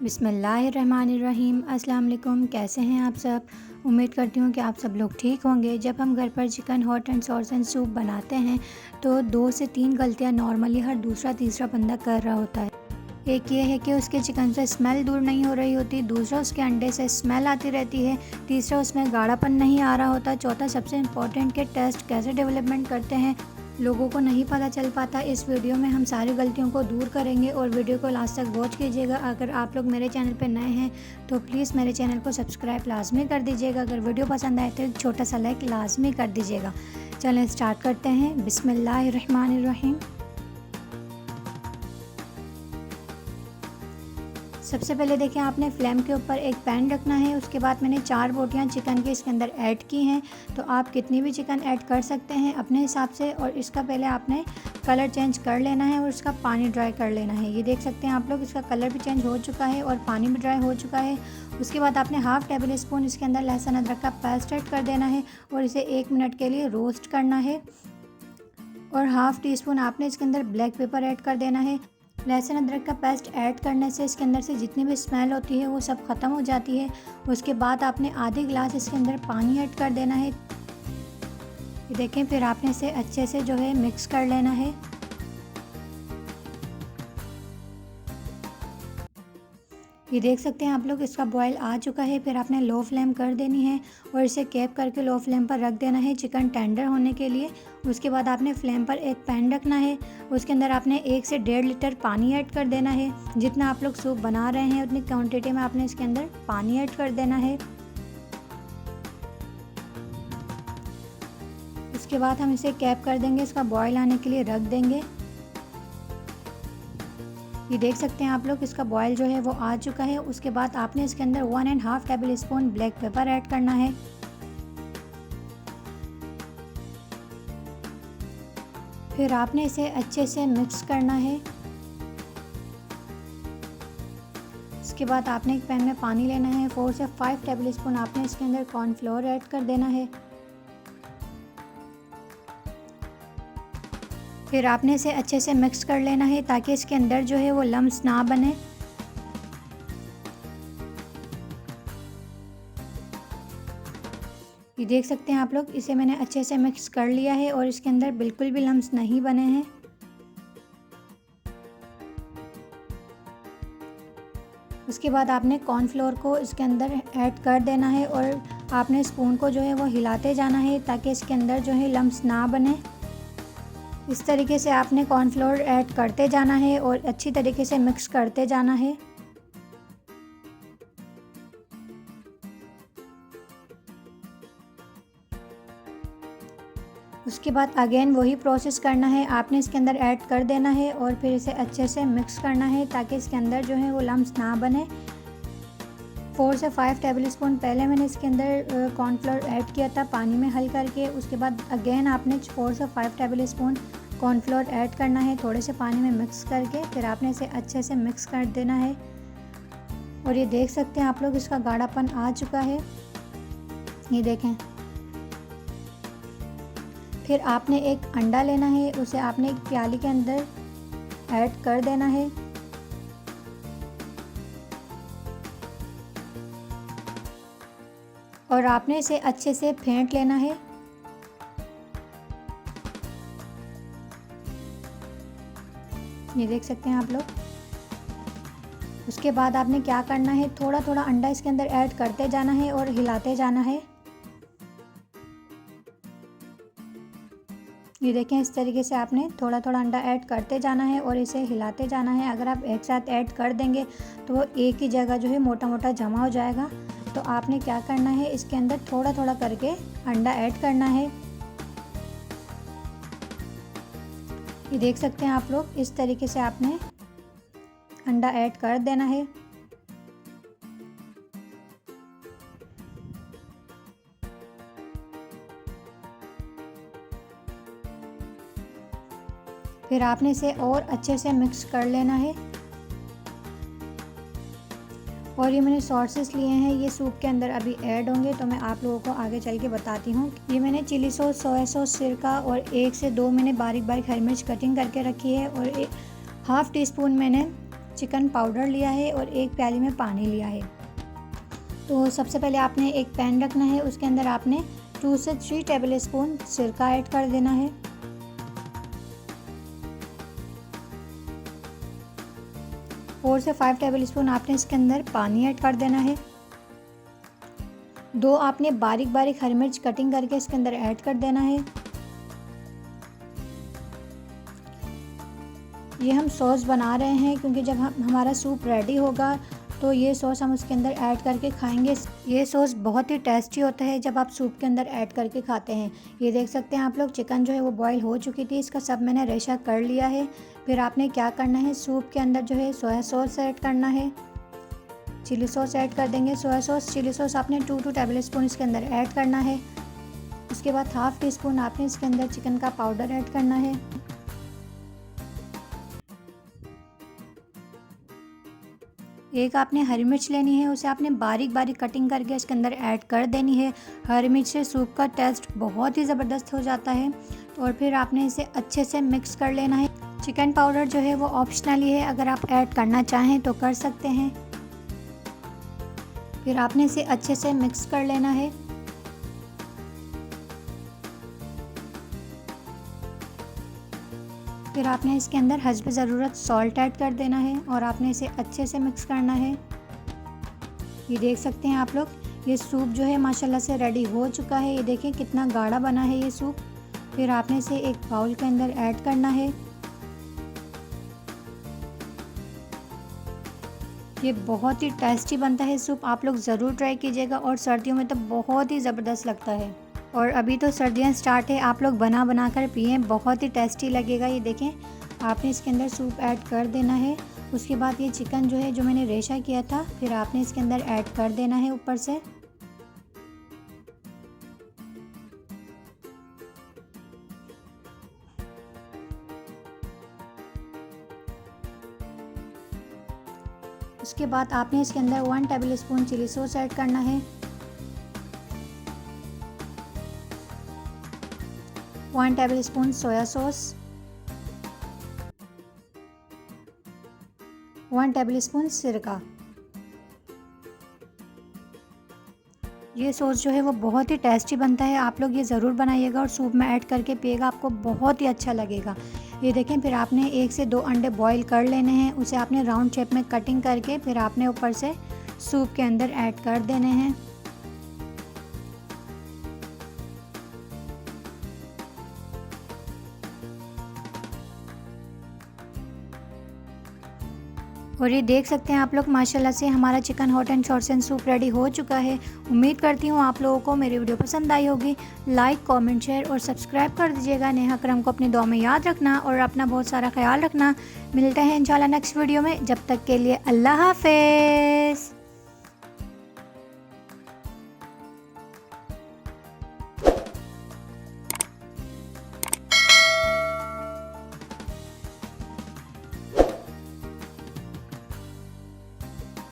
बिस्मिल्लाहिर्रहमानिर्रहीम। अस्सलाम वालेकुम। कैसे हैं आप सब? उम्मीद करती हूँ कि आप सब लोग ठीक होंगे। जब हम घर पर chicken hot and sauce and soup बनाते हैं तो 2 से 3 गलतियाँ नॉर्मली हर दूसरा तीसरा बंदा कर रहा होता है। एक ये है कि उसके चिकन से स्मेल दूर नहीं हो रही होती, दूसरा उसके अंडे से स्मेल आती रहती है, तीसरा उसमें गाढ़ापन नहीं आ रहा होता, चौथा सबसे इम्पॉर्टेंट के टेस्ट कैसे डेवलपमेंट करते हैं लोगों को नहीं पता चल पाता। इस वीडियो में हम सारी गलतियों को दूर करेंगे और वीडियो को लास्ट तक वॉच कीजिएगा। अगर आप लोग मेरे चैनल पर नए हैं तो प्लीज़ मेरे चैनल को सब्सक्राइब लाजमी कर दीजिएगा। अगर वीडियो पसंद आए तो एक छोटा सा लाइक लाजमी कर दीजिएगा। चलें स्टार्ट करते हैं। बिस्मिल्लाहिर्रहमानिर्रहीम। सबसे पहले देखिए, आपने फ्लेम के ऊपर एक पैन रखना है। उसके बाद मैंने 4 बोटियाँ चिकन की इसके अंदर ऐड की हैं। तो आप कितनी भी चिकन ऐड कर सकते हैं अपने हिसाब से। और इसका पहले आपने कलर चेंज कर लेना है और इसका पानी ड्राई कर लेना है। ये देख सकते हैं आप लोग, इसका कलर भी चेंज हो चुका है और पानी भी ड्राई हो चुका है। उसके बाद आपने हाफ़ टेबल स्पून इसके अंदर लहसुन अदरक का पेस्ट ऐड कर देना है और इसे 1 मिनट के लिए रोस्ट करना है। और हाफ़ टी स्पून आपने इसके अंदर ब्लैक पेपर ऐड कर देना है। लहसुन अदरक का पेस्ट ऐड करने से इसके अंदर से जितनी भी स्मेल होती है वो सब ख़त्म हो जाती है। उसके बाद आपने आधे गिलास इसके अंदर पानी ऐड कर देना है। ये देखें, फिर आपने इसे अच्छे से जो है मिक्स कर लेना है। ये देख सकते हैं आप लोग, इसका बॉयल आ चुका है। फिर आपने लो फ्लेम कर देनी है और इसे कैप करके लो फ्लेम पर रख देना है चिकन टेंडर होने के लिए। उसके बाद आपने फ्लेम पर एक पैन रखना है। उसके अंदर आपने 1 से 1.5 लीटर पानी ऐड कर देना है। जितना आप लोग सूप बना रहे हैं उतनी क्वांटिटी में आपने इसके अंदर पानी ऐड कर देना है। उसके बाद हम इसे कैप कर देंगे, इसका बॉयल आने के लिए रख देंगे। ये देख सकते हैं आप लोग, इसका बॉयल जो है वो आ चुका है। उसके बाद आपने इसके अंदर 1.5 table spoon black pepper add करना है। फिर आपने इसे अच्छे से मिक्स करना है। इसके बाद आपने एक पैन में पानी लेना है। 4 से 5 टेबल स्पून आपने इसके अंदर कॉर्नफ्लोर ऐड कर देना है। फिर आपने इसे अच्छे से मिक्स कर लेना है ताकि इसके अंदर जो है वो लम्स ना बने। ये देख सकते हैं आप लोग, इसे मैंने अच्छे से मिक्स कर लिया है और इसके अंदर बिल्कुल भी लम्स नहीं बने हैं। उसके बाद आपने कॉर्नफ्लोर को इसके अंदर ऐड कर देना है और आपने स्पून को जो है वो हिलाते जाना है ताकि इसके अंदर जो है लम्स ना बने। इस तरीके से आपने कॉर्नफ्लोर ऐड करते जाना है और अच्छी तरीके से मिक्स करते जाना है। उसके बाद अगेन वही प्रोसेस करना है। आपने इसके अंदर ऐड कर देना है और फिर इसे अच्छे से मिक्स करना है ताकि इसके अंदर जो है वो लम्स ना बने। 4 से 5 टेबल स्पून पहले मैंने इसके अंदर कॉर्नफ्लोर ऐड किया था पानी में हल करके। उसके बाद अगेन आपने 4 से 5 टेबल स्पून कॉर्नफ्लोर ऐड करना है थोड़े से पानी में मिक्स करके। फिर आपने इसे अच्छे से मिक्स कर देना है। और ये देख सकते हैं आप लोग, इसका गाढ़ापन आ चुका है। ये देखें। फिर आपने एक अंडा लेना है, उसे आपने एक प्याली के अंदर ऐड कर देना है। और आपने इसे अच्छे से फेंट लेना है। ये देख सकते हैं आप लोग। उसके बाद आपने क्या करना है, थोड़ा थोड़ा अंडा इसके अंदर ऐड करते जाना है और हिलाते जाना है। ये देखें, इस तरीके से आपने थोड़ा थोड़ा अंडा ऐड करते जाना है और इसे हिलाते जाना है। अगर आप एक साथ ऐड कर देंगे तो वो एक ही जगह जो है मोटा मोटा जमा हो जाएगा। तो आपने क्या करना है, इसके अंदर थोड़ा थोड़ा करके अंडा ऐड करना है। ये देख सकते हैं आप लोग, इस तरीके से आपने अंडा ऐड कर देना है। फिर आपने इसे और अच्छे से मिक्स कर लेना है। और ये मैंने सॉसेस लिए हैं, ये सूप के अंदर अभी ऐड होंगे तो मैं आप लोगों को आगे चल के बताती हूँ। ये मैंने चिली सॉस, सोया सॉस, सिरका और 1 से 2 मैंने बारीक बारीक हरी मिर्च कटिंग करके रखी है। और 1/2 टी स्पून मैंने चिकन पाउडर लिया है और 1 प्याली में पानी लिया है। तो सबसे पहले आपने एक पैन रखना है, उसके अंदर आपने 2 से 3 टेबल स्पून सिरका ऐड कर देना है। 4 से 5 टेबल स्पून आपने इसके अंदर पानी ऐड कर देना है। 2 आपने बारीक बारीक हरी मिर्च कटिंग करके इसके अंदर ऐड कर देना है। ये हम सॉस बना रहे हैं क्योंकि जब हमारा सूप रेडी होगा तो ये सॉस हम उसके अंदर ऐड करके खाएंगे। ये सॉस बहुत ही टेस्टी होता है जब आप सूप के अंदर ऐड करके खाते हैं। ये देख सकते हैं आप लोग, चिकन जो है वो बॉईल हो चुकी थी, इसका सब मैंने रेशा कर लिया है। फिर आपने क्या करना है, सूप के अंदर जो है सोया सॉस ऐड करना है, चिली सॉस ऐड कर देंगे। सोया सॉस, चिली सॉस आपने 2 टेबल स्पून इसके अंदर ऐड करना है। उसके बाद हाफ टी स्पून आपने इसके अंदर चिकन का पाउडर ऐड करना है। एक आपने हरी मिर्च लेनी है, उसे आपने बारीक बारीक कटिंग करके इसके अंदर ऐड कर देनी है। हरी मिर्च से सूप का टेस्ट बहुत ही ज़बरदस्त हो जाता है। और फिर आपने इसे अच्छे से मिक्स कर लेना है। चिकन पाउडर जो है वो ऑप्शनली है, अगर आप ऐड करना चाहें तो कर सकते हैं। फिर आपने इसे अच्छे से मिक्स कर लेना है। फिर आपने इसके अंदर हस्ब ज़रूरत सॉल्ट ऐड कर देना है और आपने इसे अच्छे से मिक्स करना है। ये देख सकते हैं आप लोग, ये सूप जो है माशाल्लाह से रेडी हो चुका है। ये देखें कितना गाढ़ा बना है ये सूप। फिर आपने इसे एक बाउल के अंदर ऐड करना है। ये बहुत ही टेस्टी बनता है सूप, आप लोग ज़रूर ट्राई कीजिएगा और सर्दियों में तो बहुत ही ज़बरदस्त लगता है। और अभी तो सर्दियाँ स्टार्ट है, आप लोग बना बना कर पिए, बहुत ही टेस्टी लगेगा। ये देखें, आपने इसके अंदर सूप ऐड कर देना है। उसके बाद ये चिकन जो है, जो मैंने रेशा किया था, फिर आपने इसके अंदर ऐड कर देना है ऊपर से। उसके बाद आपने इसके अंदर 1 tablespoon chilli sauce add करना है, 1 tablespoon soya sauce, 1 tablespoon सिरका। ये सॉस जो है वो बहुत ही टेस्टी बनता है, आप लोग ये ज़रूर बनाइएगा और सूप में ऐड करके पिएगा, आपको बहुत ही अच्छा लगेगा। ये देखें, फिर आपने 1 से 2 अंडे बॉईल कर लेने हैं, उसे आपने राउंड शेप में कटिंग करके फिर आपने ऊपर से सूप के अंदर ऐड कर देने हैं। और ये देख सकते हैं आप लोग, माशाल्लाह से हमारा chicken hot and shorts and soup ready हो चुका है। उम्मीद करती हूँ आप लोगों को मेरी वीडियो पसंद आई होगी। लाइक, कमेंट, शेयर और सब्सक्राइब कर दीजिएगा। नेहा करम को अपनी दुआ में याद रखना और अपना बहुत सारा ख्याल रखना। मिलते हैं इंशाल्लाह नेक्स्ट वीडियो में, जब तक के लिए अल्लाह हाफ़िज़।